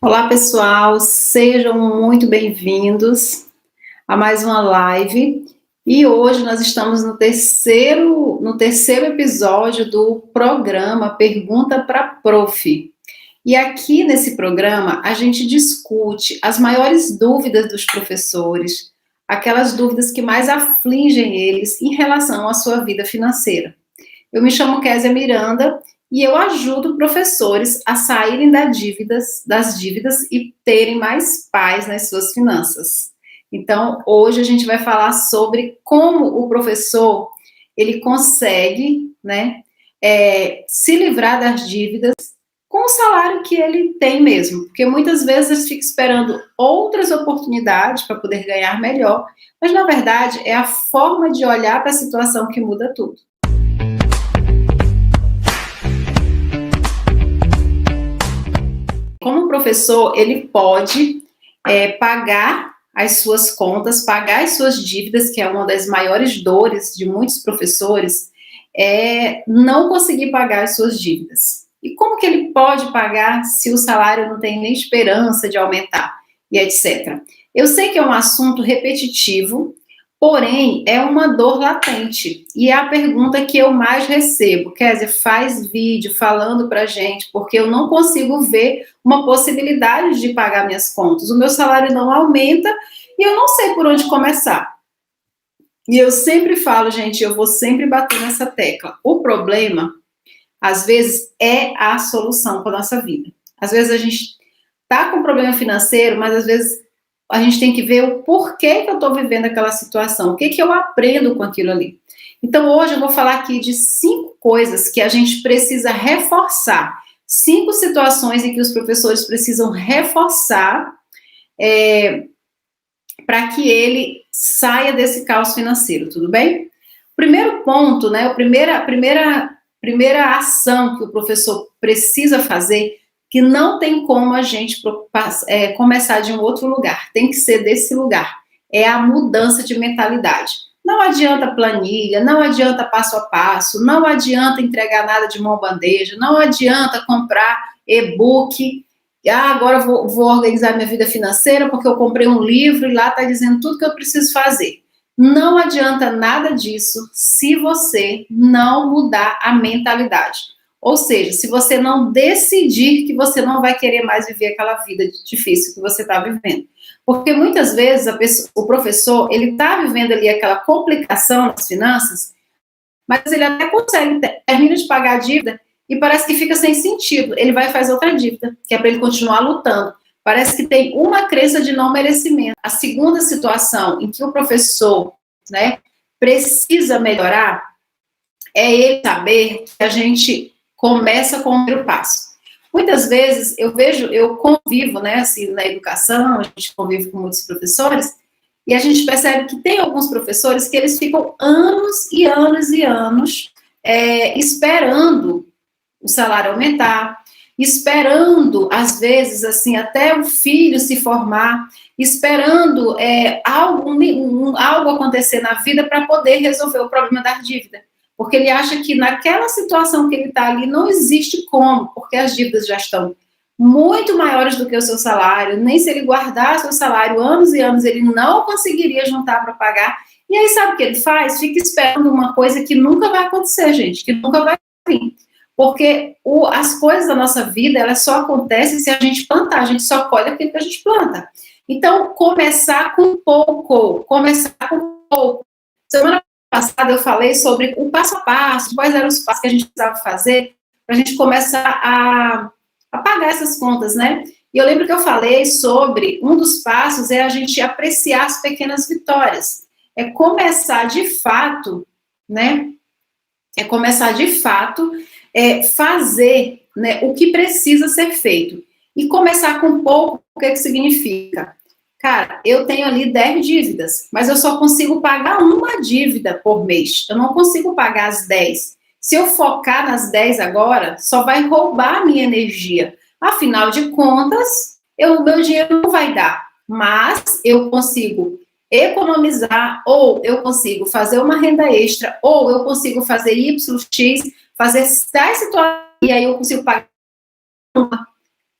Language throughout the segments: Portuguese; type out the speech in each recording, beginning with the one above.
Olá, pessoal, sejam muito bem-vindos a mais uma live. E hoje nós estamos no terceiro episódio do programa Pergunta para Prof. E aqui nesse programa a gente discute as maiores dúvidas dos professores, aquelas dúvidas que mais afligem eles em relação à sua vida financeira. Eu me chamo Késia Miranda e eu ajudo professores a saírem das dívidas e terem mais paz nas suas finanças. Então, hoje a gente vai falar sobre como o professor ele consegue, se livrar das dívidas com o salário que ele tem mesmo, porque muitas vezes ele fica esperando outras oportunidades para poder ganhar melhor, mas na verdade é a forma de olhar para a situação que muda tudo. Como professor, ele pode pagar as suas contas, pagar as suas dívidas, que é uma das maiores dores de muitos professores, não conseguir pagar as suas dívidas. E como que ele pode pagar se o salário não tem nem esperança de aumentar, e etc. Eu sei que é um assunto repetitivo, porém, é uma dor latente. E é a pergunta que eu mais recebo. Kézia, faz vídeo falando pra gente, porque eu não consigo ver uma possibilidade de pagar minhas contas. O meu salário não aumenta e eu não sei por onde começar. E eu sempre falo, gente, eu vou sempre bater nessa tecla. O problema, às vezes, é a solução para a nossa vida. Às vezes a gente tá com problema financeiro, mas às vezes a gente tem que ver o porquê que eu estou vivendo aquela situação, o que que eu aprendo com aquilo ali. Então, hoje eu vou falar aqui de 5 coisas que a gente precisa reforçar, 5 situações em que os professores precisam reforçar para que ele saia desse caos financeiro, tudo bem? O primeiro ponto, né, a primeira ação que o professor precisa fazer, que não tem como a gente começar de um outro lugar, tem que ser desse lugar, é a mudança de mentalidade. Não adianta planilha, não adianta passo a passo, não adianta entregar nada de mão bandeja, não adianta comprar e-book, agora eu vou organizar minha vida financeira porque eu comprei um livro e lá está dizendo tudo que eu preciso fazer. Não adianta nada disso se você não mudar a mentalidade. Ou seja, se você não decidir que você não vai querer mais viver aquela vida difícil que você está vivendo. Porque muitas vezes o professor, ele está vivendo ali aquela complicação nas finanças, mas ele até consegue, termina de pagar a dívida e parece que fica sem sentido. Ele vai fazer outra dívida, que é para ele continuar lutando. Parece que tem uma crença de não merecimento. A segunda situação em que o professor, precisa melhorar é ele saber que a gente começa com o primeiro passo. Muitas vezes eu convivo, assim, na educação, a gente convive com muitos professores, e a gente percebe que tem alguns professores que eles ficam anos e anos e anos esperando o salário aumentar, esperando, às vezes, assim, até o filho se formar, esperando algo acontecer na vida para poder resolver o problema da dívida. Porque ele acha que naquela situação que ele está ali não existe como, porque as dívidas já estão muito maiores do que o seu salário, nem se ele guardar seu salário anos e anos, ele não conseguiria juntar para pagar. E aí, sabe o que ele faz? Fica esperando uma coisa que nunca vai acontecer, gente, que nunca vai vir. Porque as coisas da nossa vida, elas só acontecem se a gente plantar, a gente só colhe aquilo que a gente planta. Então, começar com pouco. Semana passada eu falei sobre o passo a passo, quais eram os passos que a gente precisava fazer para a gente começar a pagar essas contas, né? E eu lembro que eu falei sobre um dos passos é a gente apreciar as pequenas vitórias. É começar de fato, fazer, o que precisa ser feito. E começar com pouco, o que significa? Cara, eu tenho ali 10 dívidas, mas eu só consigo pagar uma dívida por mês. Eu não consigo pagar as 10. Se eu focar nas 10 agora, só vai roubar a minha energia. Afinal de contas, o meu dinheiro não vai dar. Mas eu consigo economizar, ou eu consigo fazer uma renda extra, ou eu consigo fazer YX, fazer tais situações, e aí eu consigo pagar uma.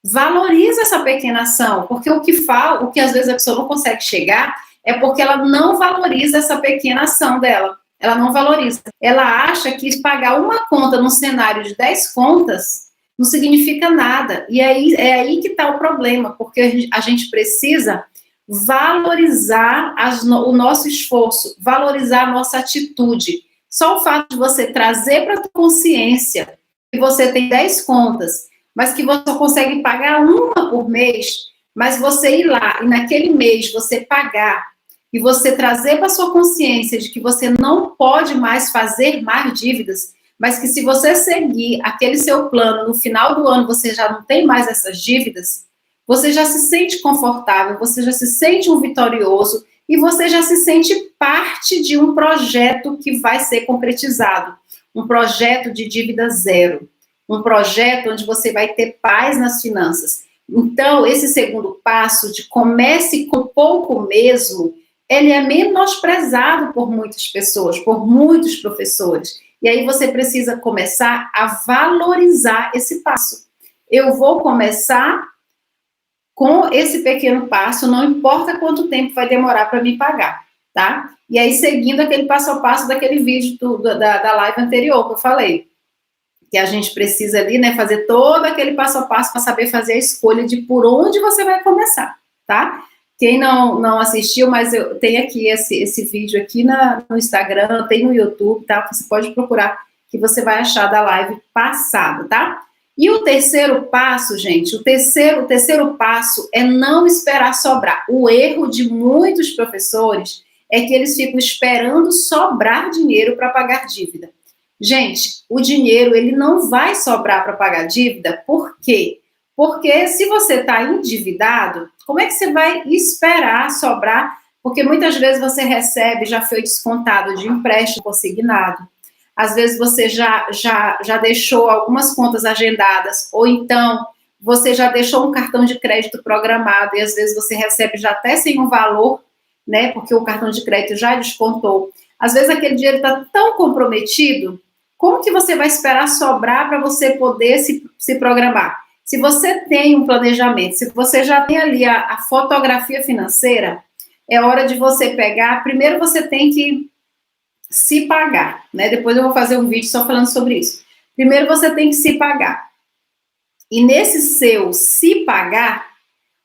Valoriza essa pequena ação, porque o que às vezes a pessoa não consegue chegar é porque ela não valoriza essa pequena ação dela. Ela não valoriza. Ela acha que pagar uma conta num cenário de 10 contas não significa nada. E aí é aí que está o problema, porque a gente precisa valorizar o nosso esforço, valorizar a nossa atitude. Só o fato de você trazer para a tua consciência que você tem 10 contas, mas que você consegue pagar uma por mês, mas você ir lá e naquele mês você pagar e você trazer para sua consciência de que você não pode mais fazer mais dívidas, mas que se você seguir aquele seu plano, no final do ano você já não tem mais essas dívidas, você já se sente confortável, você já se sente um vitorioso e você já se sente parte de um projeto que vai ser concretizado, um projeto de dívida zero, um projeto onde você vai ter paz nas finanças. Então, esse segundo passo de comece com pouco mesmo, ele é menosprezado por muitas pessoas, por muitos professores. E aí você precisa começar a valorizar esse passo. Eu vou começar com esse pequeno passo, não importa quanto tempo vai demorar para me pagar, tá? E aí, seguindo aquele passo a passo daquele vídeo da live anterior que eu falei, que a gente precisa ali, né, fazer todo aquele passo a passo para saber fazer a escolha de por onde você vai começar, tá? Quem não assistiu, mas eu tenho aqui esse vídeo aqui no Instagram, tem no YouTube, tá? Você pode procurar que você vai achar da live passada, tá? E o terceiro passo, gente, o terceiro passo é não esperar sobrar. O erro de muitos professores é que eles ficam esperando sobrar dinheiro para pagar dívida. Gente, o dinheiro, ele não vai sobrar para pagar dívida, por quê? Porque se você está endividado, como é que você vai esperar sobrar? Porque muitas vezes você recebe, já foi descontado de empréstimo consignado, às vezes você já deixou algumas contas agendadas, ou então você já deixou um cartão de crédito programado, e às vezes você recebe já até sem um valor, né, porque o cartão de crédito já descontou. Às vezes aquele dinheiro está tão comprometido, como que você vai esperar sobrar para você poder se programar? Se você tem um planejamento, se você já tem ali a fotografia financeira, é hora de você pegar, primeiro você tem que se pagar, né? Depois eu vou fazer um vídeo só falando sobre isso. Primeiro você tem que se pagar. E nesse seu se pagar,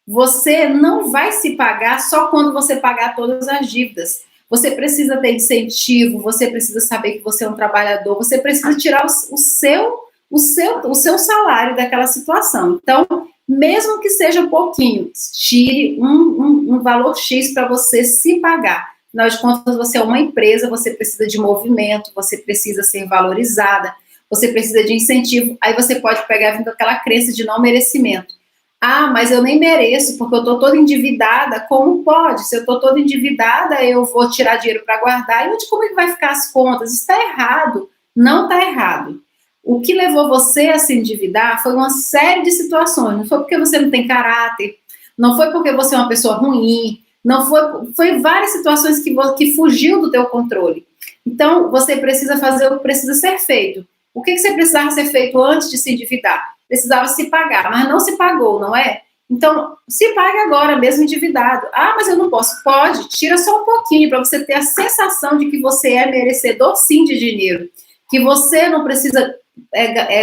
você não vai se pagar só quando você pagar todas as dívidas. Você precisa ter incentivo, você precisa saber que você é um trabalhador, você precisa tirar o seu salário daquela situação. Então, mesmo que seja pouquinho, tire um valor X para você se pagar. Afinal de contas, você é uma empresa, você precisa de movimento, você precisa ser valorizada, você precisa de incentivo. Aí você pode pegar vindo aquela crença de não merecimento. Ah, mas eu nem mereço, porque eu estou toda endividada. Como pode? Se eu estou toda endividada, eu vou tirar dinheiro para guardar. E onde como é que vai ficar as contas? Isso está errado. Não está errado. O que levou você a se endividar foi uma série de situações. Não foi porque você não tem caráter, não foi porque você é uma pessoa ruim, não foi várias situações que fugiu do teu controle. Então, você precisa fazer o que precisa ser feito. O que você precisava ser feito antes de se endividar? Precisava se pagar, mas não se pagou, não é? Então, se pague agora, mesmo endividado. Ah, mas eu não posso. Pode, tira só um pouquinho, para você ter a sensação de que você é merecedor, sim, de dinheiro. Que você não precisa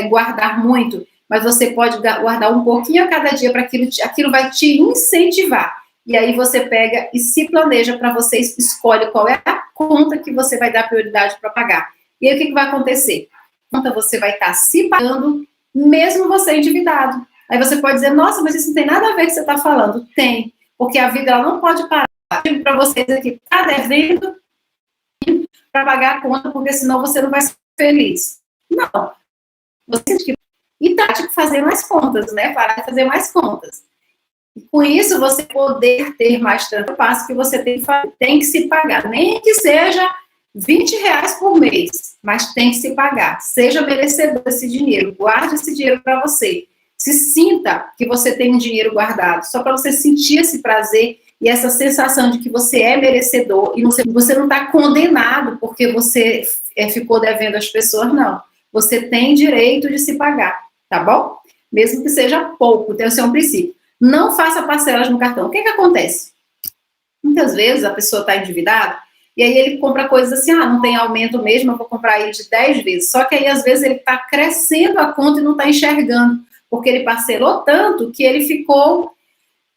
guardar muito, mas você pode guardar um pouquinho a cada dia, para aquilo vai te incentivar. E aí você pega e se planeja para você, escolhe qual é a conta que você vai dar prioridade para pagar. E aí o que vai acontecer? Conta você vai estar se pagando, mesmo você endividado. Aí você pode dizer, nossa, mas isso não tem nada a ver com o que você está falando. Tem, porque a vida ela não pode parar. Eu digo para vocês aqui, está devendo para pagar a conta, porque senão você não vai ser feliz. Não. Você tem que ir fazer mais contas, né? Parar de fazer mais contas. E com isso, você poder ter mais tanto passo que você tem que se pagar. Nem que seja R$20 por mês, mas tem que se pagar. Seja merecedor desse dinheiro. Guarde esse dinheiro para você. Se sinta que você tem um dinheiro guardado. Só para você sentir esse prazer e essa sensação de que você é merecedor. E você não está condenado porque você ficou devendo às pessoas, não. Você tem direito de se pagar, tá bom? mesmo que seja pouco, tem o seu princípio. Não faça parcelas no cartão. O que acontece? Muitas vezes a pessoa está endividada e aí ele compra coisas assim, não tem aumento mesmo, eu vou comprar ele de 10 vezes. Só que aí às vezes ele está crescendo a conta e não está enxergando, porque ele parcelou tanto que ele ficou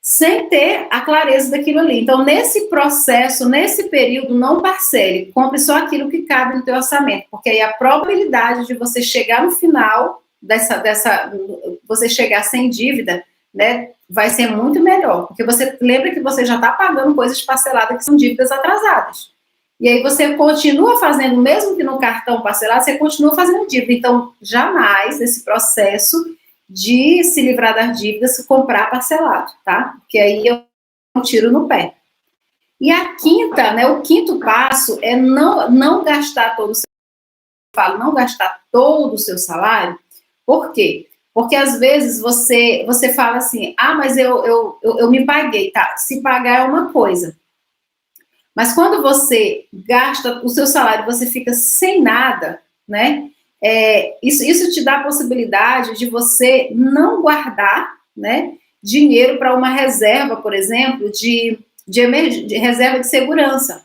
sem ter a clareza daquilo ali. Então, nesse processo, nesse período, não parcele, compre só aquilo que cabe no teu orçamento, porque aí a probabilidade de você chegar no final você chegar sem dívida, né, vai ser muito melhor, porque você lembra que você já está pagando coisas parceladas que são dívidas atrasadas. E aí você continua fazendo, mesmo que no cartão parcelado, você continua fazendo dívida. Então, jamais esse processo de se livrar das dívidas, comprar parcelado, tá? Porque aí eu tiro no pé. E a quinta, né, o quinto passo é não gastar todo o seu salário. Não gastar todo o seu salário. Por quê? Porque às vezes você fala assim, mas eu me paguei, tá? Se pagar é uma coisa. Mas quando você gasta o seu salário, você fica sem nada, né? Isso te dá a possibilidade de você não guardar, né, dinheiro para uma reserva, por exemplo, de reserva de segurança.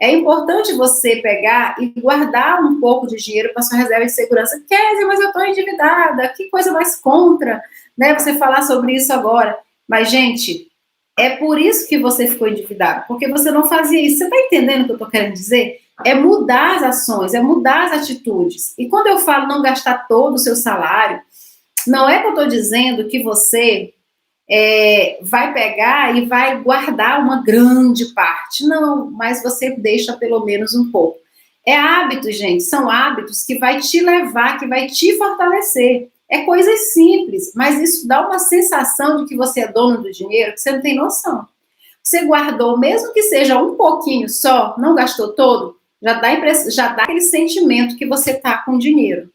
É importante você pegar e guardar um pouco de dinheiro para sua reserva de segurança. Kézia, mas eu estou endividada, que coisa mais contra, né, você falar sobre isso agora. Mas, gente, é por isso que você ficou endividado, porque você não fazia isso. Você está entendendo o que eu estou querendo dizer? É mudar as ações, é mudar as atitudes. E quando eu falo não gastar todo o seu salário, não é que eu estou dizendo que você vai pegar e vai guardar uma grande parte. Não, mas você deixa pelo menos um pouco. É hábito, gente, são hábitos que vai te levar, que vai te fortalecer. É coisas simples, mas isso dá uma sensação de que você é dono do dinheiro que você não tem noção. Você guardou, mesmo que seja um pouquinho só, não gastou todo, já dá aquele sentimento que você está com dinheiro.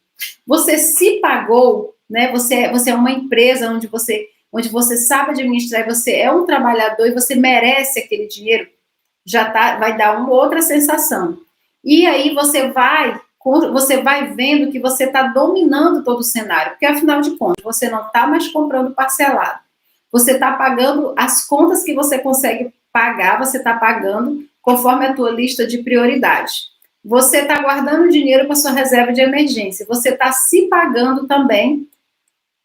Você se pagou, né? Você é uma empresa onde você sabe administrar, você é um trabalhador e você merece aquele dinheiro, vai dar uma outra sensação. E aí você vai vendo que você está dominando todo o cenário, porque afinal de contas, você não está mais comprando parcelado. Você está pagando as contas que você consegue pagar, você está pagando conforme a tua lista de prioridades. Você está guardando dinheiro para sua reserva de emergência. Você está se pagando também,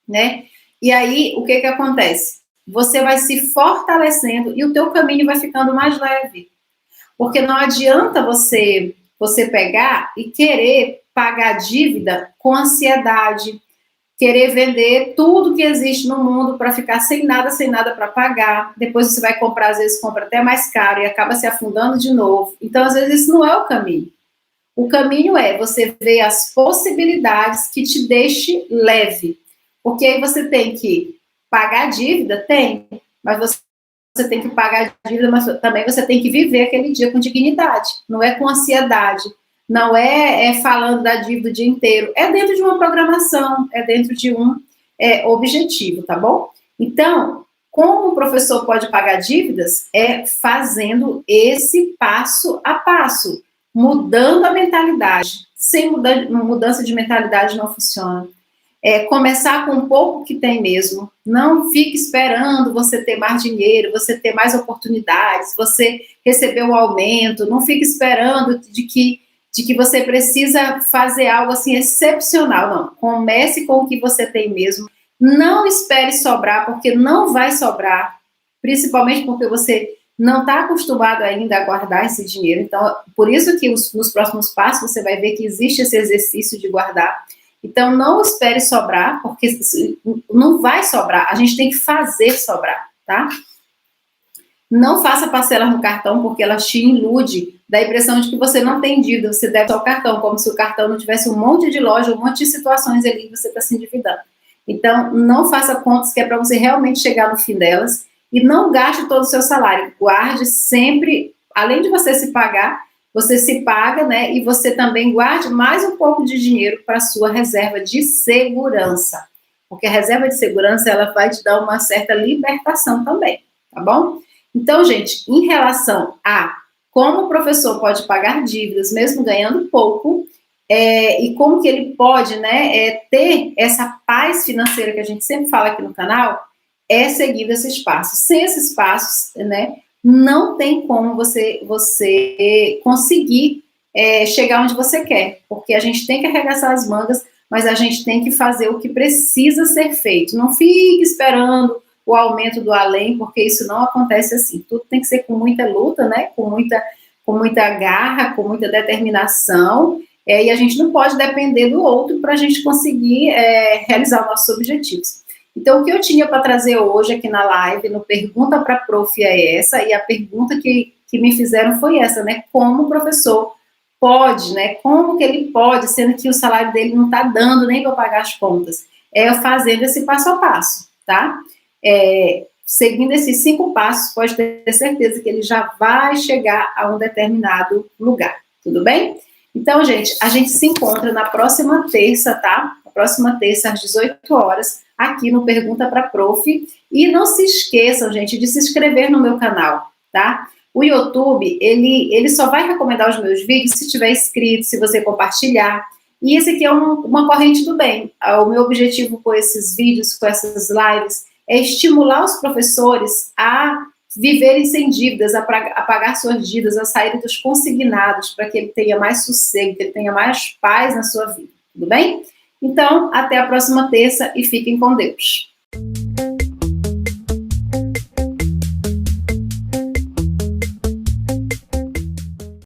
né? E aí, o que acontece? Você vai se fortalecendo e o teu caminho vai ficando mais leve. Porque não adianta você pegar e querer pagar dívida com ansiedade, querer vender tudo que existe no mundo para ficar sem nada para pagar. Depois você vai comprar, às vezes compra até mais caro e acaba se afundando de novo. Então, às vezes, isso não é o caminho. O caminho é você ver as possibilidades que te deixe leve. Porque aí você tem que pagar a dívida, mas você tem que pagar a dívida, mas também você tem que viver aquele dia com dignidade. Não é com ansiedade, não é falando da dívida o dia inteiro. É dentro de uma programação, é dentro de um objetivo, tá bom? Então, como o professor pode pagar dívidas? É fazendo esse passo a passo, mudando a mentalidade. Sem mudança de mentalidade não funciona. Começar com um pouco que tem mesmo. Não fique esperando você ter mais dinheiro, você ter mais oportunidades, você receber um aumento. Não fique esperando de que você precisa fazer algo assim excepcional. Não. Comece com o que você tem mesmo. Não espere sobrar, porque não vai sobrar. Principalmente porque você não está acostumado ainda a guardar esse dinheiro. Então, por isso que nos próximos passos você vai ver que existe esse exercício de guardar. Então, não espere sobrar, porque não vai sobrar. A gente tem que fazer sobrar, tá? Não faça parcelas no cartão, porque ela te ilude, dá a impressão de que você não tem dívida, você deve só o cartão, como se o cartão não tivesse um monte de loja, um monte de situações ali que você está se endividando. Então, não faça contas que é para você realmente chegar no fim delas e não gaste todo o seu salário. Guarde sempre, além de você se pagar, você se paga, né? E você também guarde mais um pouco de dinheiro para a sua reserva de segurança. Porque a reserva de segurança, ela vai te dar uma certa libertação também, tá bom? Então, gente, em relação a como o professor pode pagar dívidas, mesmo ganhando pouco, e como que ele pode, né, ter essa paz financeira que a gente sempre fala aqui no canal, é seguindo esses passos. Sem esses passos, né, não tem como você conseguir chegar onde você quer, porque a gente tem que arregaçar as mangas, mas a gente tem que fazer o que precisa ser feito. Não fique esperando o aumento do além, porque isso não acontece assim. Tudo tem que ser com muita luta, né, com muita garra, com muita determinação, e a gente não pode depender do outro para a gente conseguir realizar nossos objetivos. Então, o que eu tinha para trazer hoje aqui na live, no Pergunta para a Prof, é essa, e a pergunta que me fizeram foi essa, né? Como o professor pode, né? Como que ele pode, sendo que o salário dele não está dando nem para pagar as contas? Fazendo esse passo a passo, tá? Seguindo esses 5 passos, pode ter certeza que ele já vai chegar a um determinado lugar, tudo bem? Então, gente, a gente se encontra na próxima terça, tá? Na próxima terça, às 18 horas, aqui no Pergunta para Prof. E não se esqueçam, gente, de se inscrever no meu canal, tá? O YouTube, ele só vai recomendar os meus vídeos se tiver inscrito, se você compartilhar. E esse aqui é uma corrente do bem. O meu objetivo com esses vídeos, com essas lives, é estimular os professores a viverem sem dívidas, a pagar suas dívidas, a saírem dos consignados, para que ele tenha mais sossego, que ele tenha mais paz na sua vida, tudo bem? Então, até a próxima terça e fiquem com Deus.